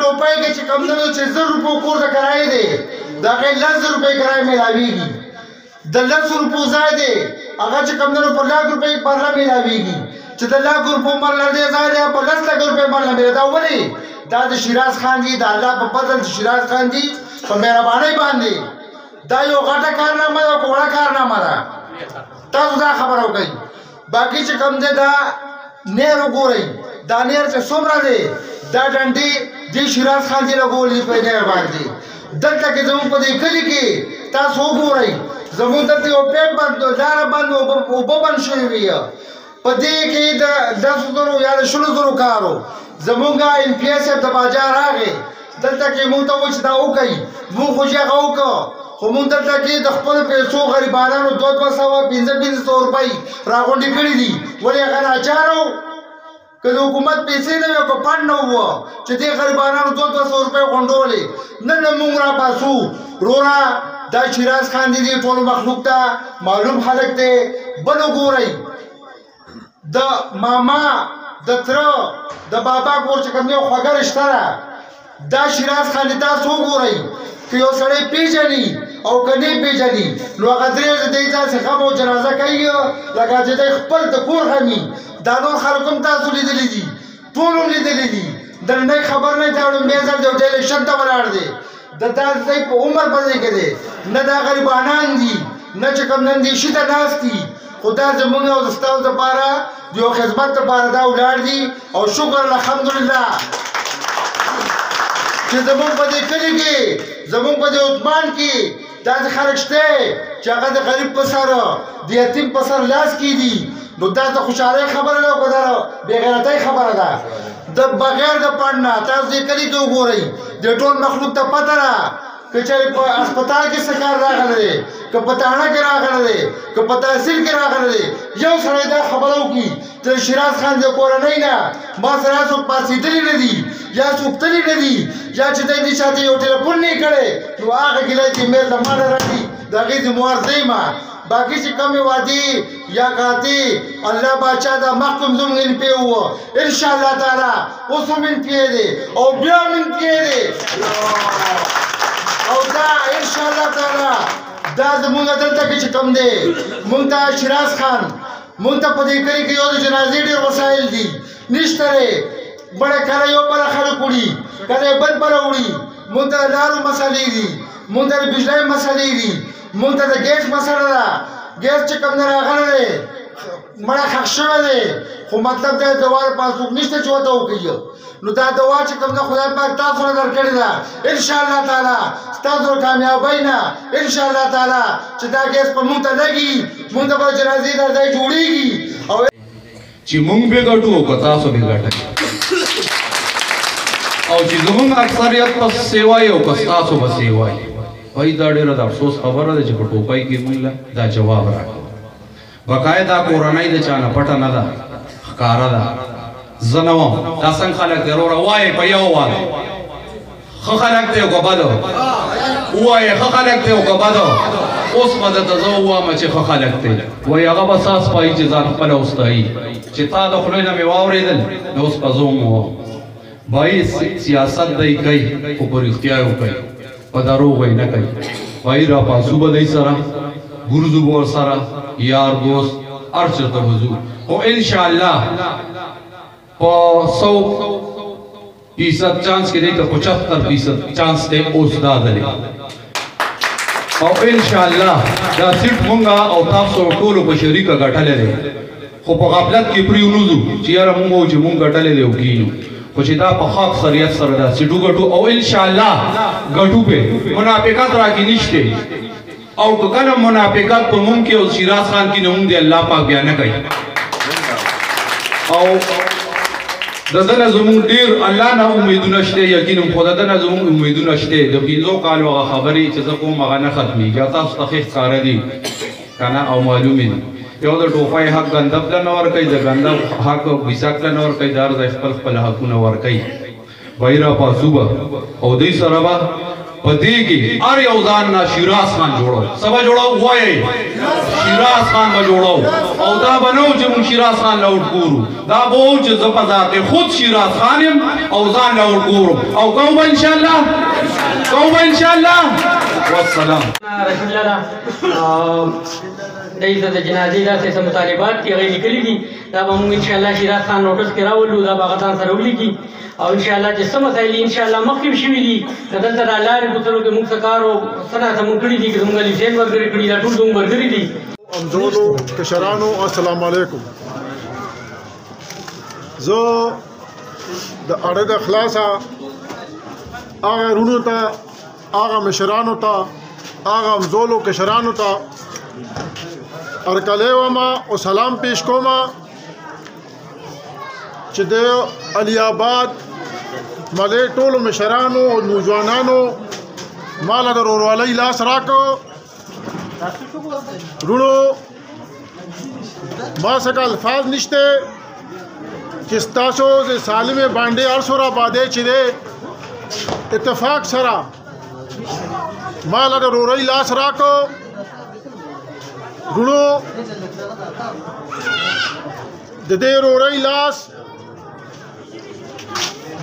ټوپۍ کې چې کوم نه چې 1000 روپو کور د کرایې دی دا کې 10 روپۍ کرایه ملاويږي د 10 روپو ځای دی هغه چې کوم نه په 1 روپۍ پرله ملاويږي چې د 1 روپو مرله دی ځای دی په 10 روپۍ مرله ملاوي دا ولې دا د شیراز خان دی د الله په فضل شیراز خان دی په مهرباني باندې دا یو غټه کارنامه ده او وړه کارنامه ده تاسو دا خبر وکړئ باقي چې کوم دی دا نهر وګورئ دا نهر چې څومره دی دا ډنډې د شیراز خان دی لګولې په نهر باندې دلته کې زموږ په دې کلي کې تاسو وګورئ زموږ دلته یو پیپ بند لاره بند اوبه بند شوې وي په دې کې د 10,000 یا 16,000 کارو زمونږ NPA صاحب د باجا راغی دلته کې مونږ ته وایي چې دا وکړئ مونږ خو چې هغه وکړو خو مونږ دلته کې د خپلو پیسو غریبانانو 200-500 روپۍ راغونډې کړي دي ولې هغه ناچاره و که د حکومت پیسې نه وي او که فنډ نه وه چې دې غریبانانو 200 روپۍ غونډولې نن مونږ راپاسو وروره دا شیراز خان دی ټولو مخلوق ته معلوم خلک دی بل وګورئ د ماما د تره د بابا کور چې کوم یو خوږه رشته ده دا شیراز خان دی تاسو وګورئ که یو سړی پیژني او که نه پیژني نو هغه درې ورځې دی داسې غم او جنازه کوي لکه چې دی خپل د کور غمي دا نور خلک هم تاسو لیدلي دي ټول هم لیدلي دي د نړۍ خبر نه دی لومړی ځل دی د الیکشن ته ولاړ دی د دا ځای په عمر په ځای کې دی نه دا غریبانان دي نه چې کوم نن دي شي ته ناست دي خو دا زمونږ او ستاسو دپاره د یو خدمت دپاره دا ولاړ دي او شکر الحمدلله چې زمونږ په دې کلي کې زمونږ په دې عثمان کې داسې خلک شته چې هغه د غریب په سر د یتیم په سر لاس کېږدي نو دا د خوشحالۍ خبره ده او که دا بېغیرتۍ خبره ده د بغیر د فنډ نه تاسو دې کلي کې وګورئ د ټول مخلوق ته پته ده که چېرې په هسپتال کې څه کار راغلی دی که په تاڼه کې راغلی دی که په تحصیل کې راغلی دی یو سړی دا خبره وکړي چې د شیراز خان د کورنۍ نه ما سره څوک پاڅېدلي نه دي یا څوک تللي نه دي یا چې دی دې چاته یو ټلیفون نه یې کړی نو هغه ګیله چې میل د ما نه راځي د هغې ذموار دی ما باقي چې کمې وعدې یا قاطع الله بادشاه دا مخکې زموږ NPA ووه انشاءالله تعالی اوس هم NPA دی او بیا هم NPA دی او دا انشاءالله تعالی دا زمونږ دلته کې چې کوم دی مونږ ته شیراز خان مونږ ته په دې کلي کې یو د جنازې ډېر وسایل دي نشته دی بړه کله یو بله خلک وړي کله یې بل بله وړي مونږ ته د لارو مسلې دي مونږ ته د بجلۍ مسلې دي مونږ ته د ګیس مسله ده ګیس چې کوم دی راغلی دی مړه ښخ شوی دی خو مطلب دا دوا لپاره څوک نشته چې ورته وکړي نو دا دوا چې کوم ده خدای پاک تاسو نه درکړې ده انشاءالله تعالی ستاسو د کامیابۍ نه انشاءالله تعالی چې دا ګیس په مونږ ته لګي مونږ ته به جنازې دا ځای جوړېږي او چې مونږ به ګټو او که تاسو به ګټئ او چې زمونږ اکثریت په سیوایي او که ستاسو به سیوایي وایي دا ډېره د افسوس خبره ده چې په ټوپۍ کې مونږ دا جواب راکړو بقاعده کورنۍ د چا نه پټه نه ده ښکاره ده زه نه وم دا څنګه خلک دی وروره وایې په یو وایه ښه خلک دی او که بد ووایې ښه خلک دی او که بد اوس به درته زه ووایم چې ښه خلک دی وایي هغه به ساس پایي چې ځان خپله وستایي چې تا د خولې نه مې واورېدل نو اوس به زه هم ووایم بایي سیاست دی کوي خو په رښتیا یې کوي په دروغ یې نه کوي بایي راپاسو به دی سره ګرځو به ورسره یار دوست هر چېرته به ځو خو انشاءالله په 100% چانس کې دی ته 75% چانس دی اوس دا دی او انشاءالله دا سیټ مونږه او تاسو ټولو په شریکه ګټلی دی خو په غفلت کې پرېونوځو چې یاره مونږ وو چې مونږ ګټلی دی او کینو خو چې دا په ښه اکثریت سره دا سیټ وګټو او انشاءالله ګټو پې منافقت راکې نشته او که کله منافقت په مونږ کې او شیراز خان کې نه مونږ دی الله پاک بیا نه کوي او د ده نه زمونږ ډېر الله نه امیدونه شته یقین خو د ده نه زمونږ امیدونه شته د 5 کالو هغه خبرې چې زه کوم هغه نه ختمېږي تاسو ته ښې ښکاره دي که نه او معلومې دي یو د ټوپۍ حق ګندب ته نه ورکوي د ګندب حق بیساک ته نه ورکوي د هر ځای خپل خپل حقونه ورکوي وایي راپاسو به او دوی سره به پدې کې هر یو ځان نه شیراز خان جوړو سبا جوړو وایي شیراز خان به جوړو او دا بنو چې موږ شیراز خان لاوټ ګورو دا به چې زه په ذات خود شیراز خان یم او ځان لاوټ ګورو او کوم ان شاء الله والسلام رسول الله د عزت جنازې داسې مطالبات دي هغې لیکلي دي دا به موږ انشاءالله شیراز خان نوټس کې راولو دا به هغه ځان سره ولیکي او انشاءالله چې څه مسایل دي انشاءالله مخکې هم شوي دي که دلته دا لارې کوڅلو کې موږ څه کار او څه ناڅه موږ کړي دي که زموږ علي حسین ملګري کړي دا ټول زموږ ملګري دي امزولو کشرانو السلام علیکم زه د اړه د خلاصه هغه رونو ته هغه مشرانو ته هغه امزولو کشرانو ته ارکلی وما او سلام پیش کوما چې د علي آباد ملې ټولو مشرانو او نوجوانانو ماله د ورورولۍ لاس راکړو رونو ما څخه الفاظ نشته چې ستاسو د سالمې باندې ارسوره باندې چې دی اتفاق سره ماله د ورورۍ لاس راکړو رونو د دې ورورۍ لاس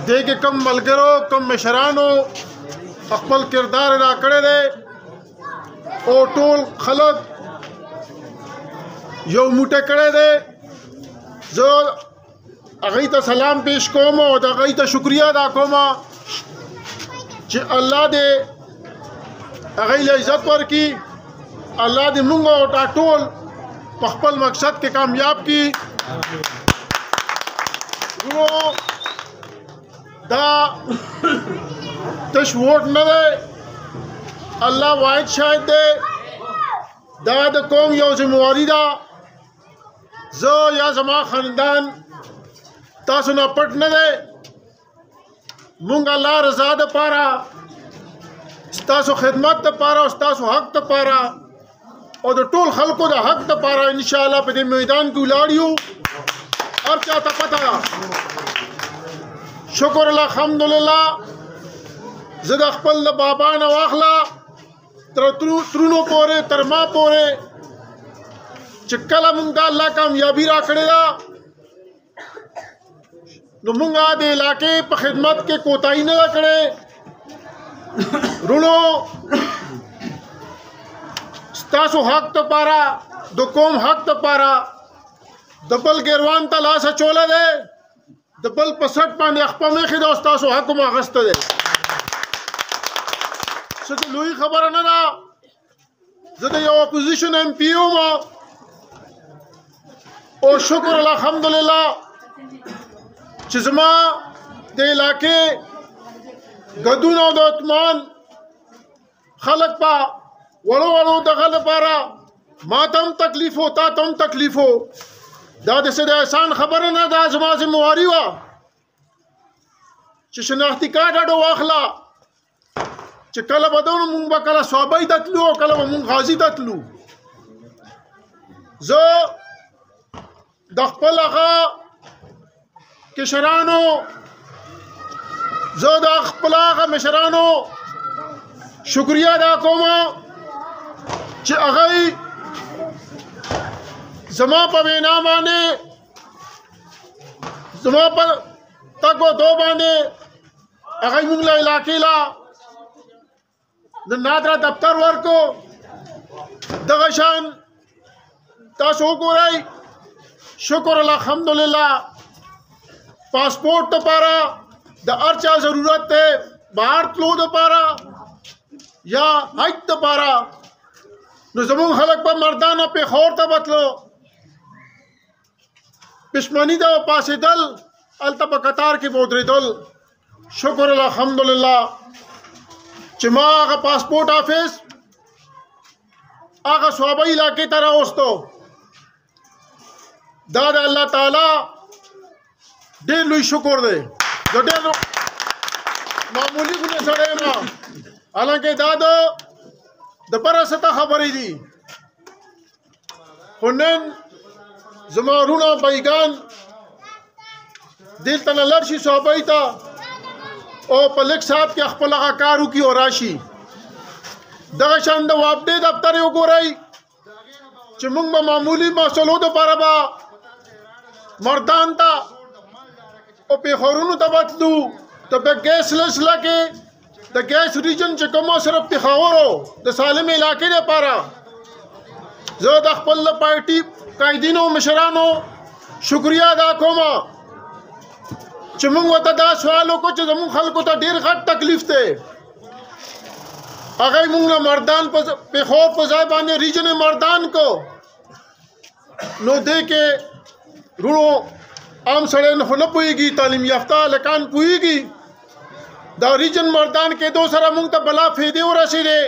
دې کې کم ملګرو کم مشرانو خپل کردار ادا کړی دی او ټول خلک یو موټی کړی دی زه هغوی ته سلام پیش کوم او د هغوی ته شکریه ادا کوم چې الله دې هغوی له عزت ورکړي الله دې موږ او دا ټول په خپل مقصد کې کامیاب کړي دا تش ووټ نه دی الله واحد شاهد دی دا د قوم یو ذمہواری ده زه یا زما خاندان تاسو نه پټ نه دی مونږ الله رضا دپاره ستاسو خدمت دپاره او ستاسو حق دپاره او د ټول خلکو د حق دپاره انشاءالله په دې میدان کې ولاړ یو هر چا ته پته ده شکر الحمدلله زه د خپل د بابا نه واخله تر ترونو پورې تر ما پورې چې کله مونږ ته الله کامیابي راکړې ده نو مونږ د علاقې په خدمت کې کوتاهي نه ده کړې رونو ستاسو حق دپاره د قوم حق دپاره د بل ګیروان ته لاس اچولی دی د بل په سټ باندې خپه مېښې ده او ستاسو حق هم اخیسته دی څه د لوی خبره نه ده زه د یو اپوزیشن ایم پی یم او شکر الحمدلله چې زما د علاقې ګډون او د اطمینان خلک په وړو وړو دغه لپاره ما ته هم تکلیف و تا ته هم تکلیف و دا داسې د احسان خبره نه ده زما ذمہواري وه چې شناختي کارت اډو واخله چې کله به دونو مونږ به کله صوابۍ ته تلو او کله به مونږ غازي ته تلو زه د خپل هغه کشرانو زه د خپل هغه مشرانو شکریه ادا کوم چې هغوی زما په وینا باندې زما په تګ و دو باندې هغوی موږ له علاقې له د نادره دفتر ورکو دغه شان تاسو وګورئ شکر الحمدلله پاسپورټ دپاره د هر چا ضرورت دی بهر تلو دپاره یا حج دپاره نو زموږ خلک به مردانه پېښور ته به تلو پښمني ده پاسېدل هلته په قطار کې به ودرېدل شکر الحمدلله چې ما هغه پاسپورټ آفیس هغه صوابۍ علاقې ته راوستو دا د الله تعالی ډېر لوی شکر دی زه ډېر معمولي غوندې سړی یم حالانکې دا د بره سطح خبرې دي خو نن زما وروڼه بایګان دلته نه لاړ شي صوابۍ ته او په لږ ساعت کې خپل هغه کار وکړي او راشي دغه شان د وابډې دفتر یې وګورئ چې موږ به معمولي مسلو دپاره به مردان ته او پېښورونو ته بتلو ته په ګیس سلسله کې د ګیس ریجن چې کومه صرف پېښور د سالم علاقې دپاره زه د خپل پارټي قایدینو مشرانو شکریه ادا کوم چې موږ ورته دا سوال وکړو چې زموږ خلکو ته ډېر غټ تکلیف دی هغه موږ نه مردان پېښور په ځای باندې ریجن مردان کو نو دې کې وروڼو عام سړی خو نه پوهېږي تعلیم یافته هلکان پوهېږي دا ریجن مردان کېدو سره موږ ته بلا فایدې ورسېدې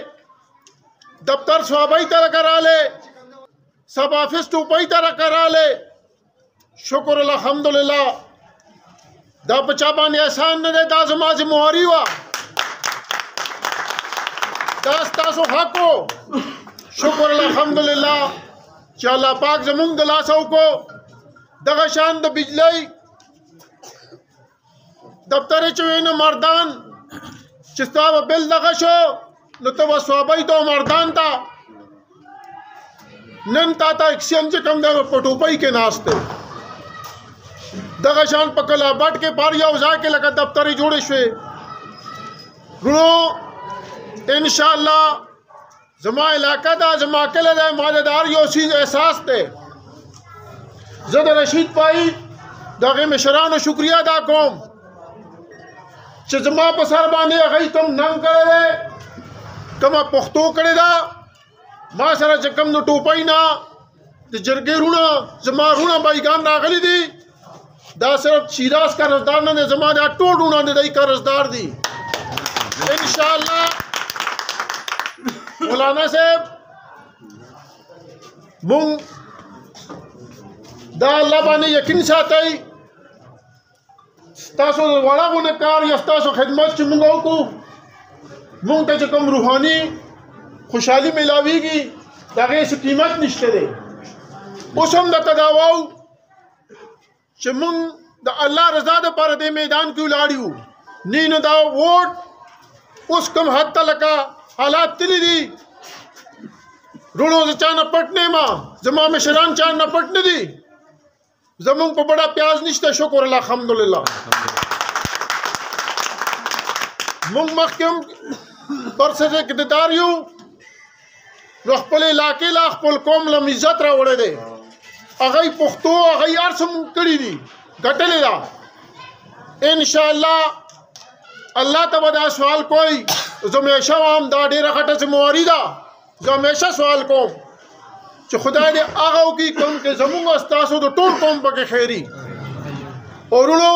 دفتر صوابۍ ته راکرالی سب آفس ټوپۍ ته راکرالی شکر الحمدلله دا په چا باندې احسان نه دی دا زما ذمواري وه دا ستاسو حق و شکر الحمدلله چې الله پاک زمونږ د لاسه وکړو دغه شان د بجلی دفتر چې وی نو مردان چې ستا به بل دغه شو نو ته به صوابۍ ته مردان ته نن تا ته اکسیجن چې کوم دی په ټوپۍ کې ناست دی دغه شان په کلابټ کې پر یو ځای کې لکه دفترې جوړې شوې وروڼو انشاءالله زما علاقه دا زما کلی دی ما د هر یو څیز احساس دی زه د رشید پای د هغې مشرانو شکریه ادا کوم چې زما په سر باندې هغوی کوم ننګ کړی دی کومه پښتو کړې ده ما سره چې کوم د ټوپۍ نه د جرګې وروڼه زما وروڼه بایګان راغلي دي دا صرف شیراز قرضدار نه دی زما دا ټول وروڼه د دوی قرضدار دي انشاءالله مولانا صاحب مونږ دا الله باندې یقین ساتئ ستاسو وړه غونه کار یا ستاسو خدمت چې مونږ وکړو مونږ ته چې کوم روحاني خوشحالي میلاویږي د هغې هېڅ قیمت نشته دی اوس هم درته دا وایو چې مونږ د الله رضا دپاره دې میدان کې ولاړ یو نه نو دا ووټ اوس کوم حد ته لکه حالات تللی دي وروڼو زه چا نه پټ نه یم زما مشران چا نه پټ نه دي زمونږ په بڑا پیاز نشته شکر الحمدلله مونږ مخکې هم پرسد اقتدار یو نو خپل علاقې له خپل قوم له عزت راوړی دی هغوی پښتو هغوی هر څه مونږ کړي دي ګټلې ده انشاءالله الله ته به دا سوال کوئ زه همیشه وایم دا ډېره غټه ذمواري ده زه همیشه سوال کوم چې خدای دې هغه وکړي کوم کې زموږ ستاسو د ټول قوم پکې خیري او وروڼو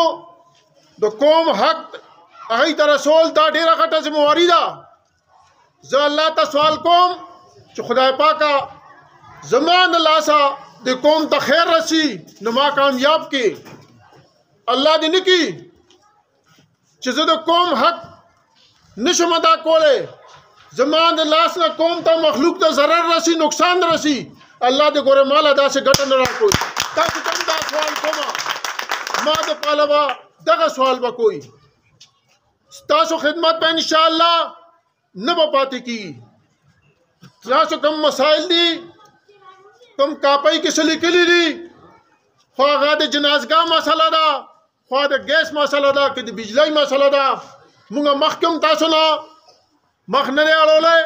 د قوم حق هغوی ته رسول دا ډېره غټه ذمواري ده زه الله ته سوال کوم چې خدای پاکه زما د لاسه د قوم ته خیر رسی نو ما کامیاب کړي الله دې نه کړي چې زه د قوم حق نشم ادا کولی زما د لاس نه قوم ته مخلوق ته ضرر رسی نقصان رسی الله دې ګوره ماله داسې ګټه نه راکوي تاسو ته دا سوال کومه ما د پاله به دغه سوال به کوئ ستاسو خدمت به انشاءالله نه به پاتې کېږي تاسو کوم مسایل دي کوم کاپۍ کې څه لیکلي دي خو هغه د جنازګاه مسله ده خو د ګیس مسله ده که د بجلی مسله ده مونږ مخکې هم تاسو نه مخ نه دی اړولی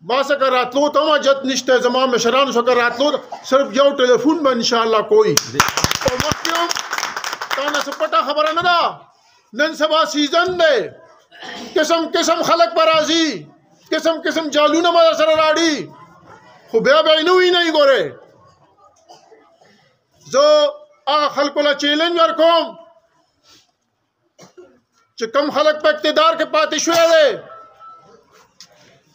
ما څخه راتلو ته هم حاجت نشته زما مشرانو څخه راتلو صرف یو ټلیفون به انشاءالله کوئ او مخکې هم تا نه څه پټه خبره نه ده نن سبا سیزن دی قسم قسم خلک به راځي قسم قسم جالونه به سره راړي خو بیا به یې نه وینئ ګورئ زه هغه خلکو له چیلنج ورکوم چې کم خلک په اقتدار کې پاتې شوی دی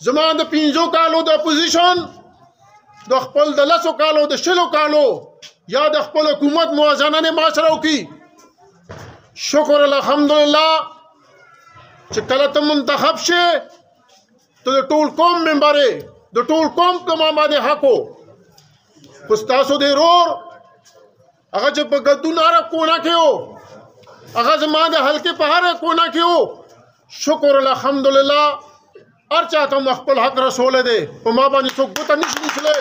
زما د 5 کالو د اپوزیشن د خپل د 10 کالو د 20 کالو یا د خپل حکومت موازنه نه ما سره وکړي شکر الحمدلله چې کله ته منتخب شې ته د ټول قوم ممبر یې د ټول قوم په ما باندې حق و خو ستاسو د ورور هغه چې په ګدون هره کونه کې و هغه زما د حلقې په هره کونه کې و شکر الحمدلله هر چاته مې خپل حق رسولی دی په ما باندې څوک ګوته نشي نیسلی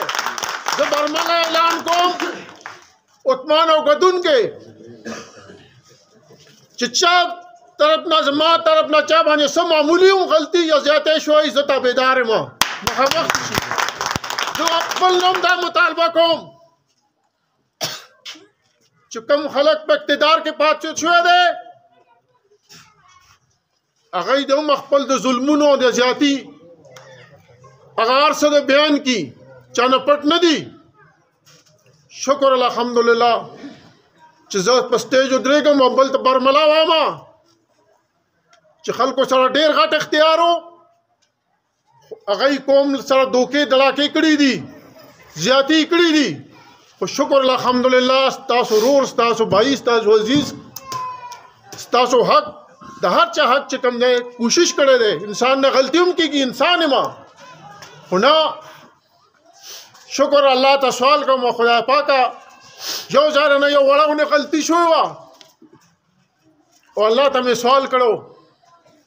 زه برمله اعلان کوم عثمان او ګدونکي چې چا طرف نه زما طرف نه چا باندې څه معمولي هم غلطي یا زیاتی شوی زه تابعدار یم مخامخ شي زه خپل نوم دا مطالبه کوم چې کوم خلک په اقتدار کې پاتې شوی دی هغه د هم خپل د ظلمونو او د زیاتي هغه هر څه د بیان کی چا نه پټ نه دي شکر الحمدلله چې زه په سټیج ودرېږم او بل ته برملا وامه چې خلکو سره ډېر غټ اختیار و هغه یې قوم سره دوکې دړاکې کړي دي زیاتي کړي دي خو شکر الحمدلله ستاسو ورور ستاسو بھائی ستاسو عزیز ستاسو حق د هر چا حق چې کوم دی کوشش کړی دی انسان نه غلطي هم کېږي انسان یم خو نه شکر الله ته سوال کوم خدای پاکه یو ځای نه یو وړه غونې غلطي شوې وه او الله ته مې سوال کړو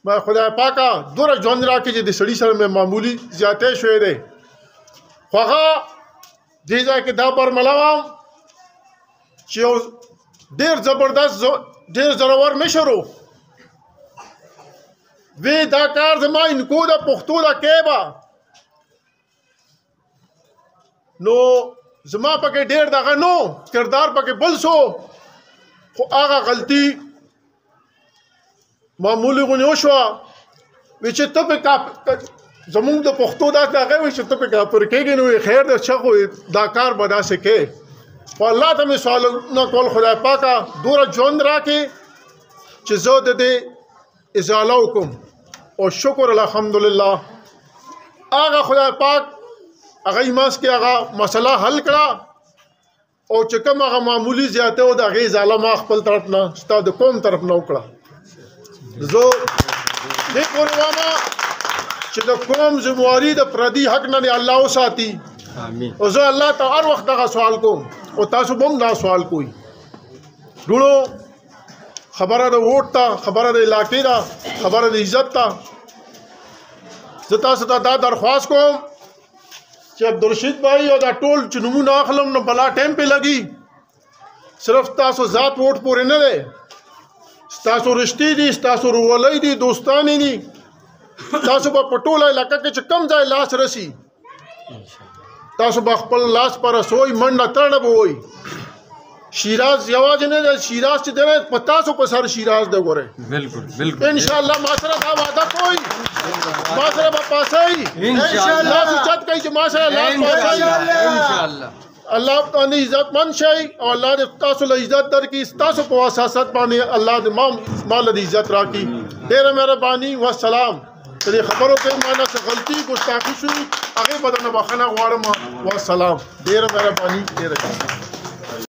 ما خدای پاکه دومره ژوند راکړي چې د سړي سره مې معمولي زیاتی شوی دی خو هغه دې ځای کې دا برمله وم چې یو ډېر زبردست ډېر زړور مشر و وی دا کار زما انکو د پښتو د کې به نو زما پکې ډېر دغه نو کردار پکې بل سو خو هغه غلطي معمولي غونې وشوه وی چې ته پې زمونږ د پښتو دا هغه وي چې ته پې کافر کېږې نو خیر دی ښه خو دا کار به داسې کې خو الله ته مې سوالونه کول خدای پاکه دومره ژوند راکړې چې زه د دې ازاله وکړم او شکر الحمدلله هغه خدای پاک هغه یې منځ کې هغه مسله حل کړه او چې کوم هغه معمولي زیاتی و د هغې ازاله ما خپل طرف نه ستا د قوم طرف نه وکړه زه دې پورې وامه چې د قوم ذمواري د پردي حق نه الله وساتي او زه الله ته هر وخت دغه سوال کوم او تاسو به هم دا سوال کوئ ډوړو خبره د ووټ ته خبره د علاقې ده خبره د عزت ته زه تاسو ته دا درخواست کوم چې عبدالرشید بھائی او دا ټول چې نومونه اخلم نو بلا ټایم پې لګي صرف تاسو ذات ووټ پورې نه دی ستاسو رشتې دي ستاسو ورورولۍ دي دوستانې دي تاسو به په ټوله علاقه کې چې کم ځای لاس رسي تاسو به خپل لاس پر رسوئ منډه ترړه به وئ شیراز یوازې نه دی شیراز چې دی په تاسو په سر شیراز دی ګورئ انشاءالله ما سره دا وعده کوئ ما سره به پاسئ لاس اوچت کوئ چې ما سره لاس پاسئ الله باندې عزتمند شئ او الله دې تاسو له عزت درکړي ستاسو په وساست باندې الله دې ما له عزت راکړي ډېره مهرباني والسلام د دې خبرو کې ما نه څه غلطي ګستاخي شوي هغې به درنه بخښنه غواړم والسلام ډېره مهرباني ډېره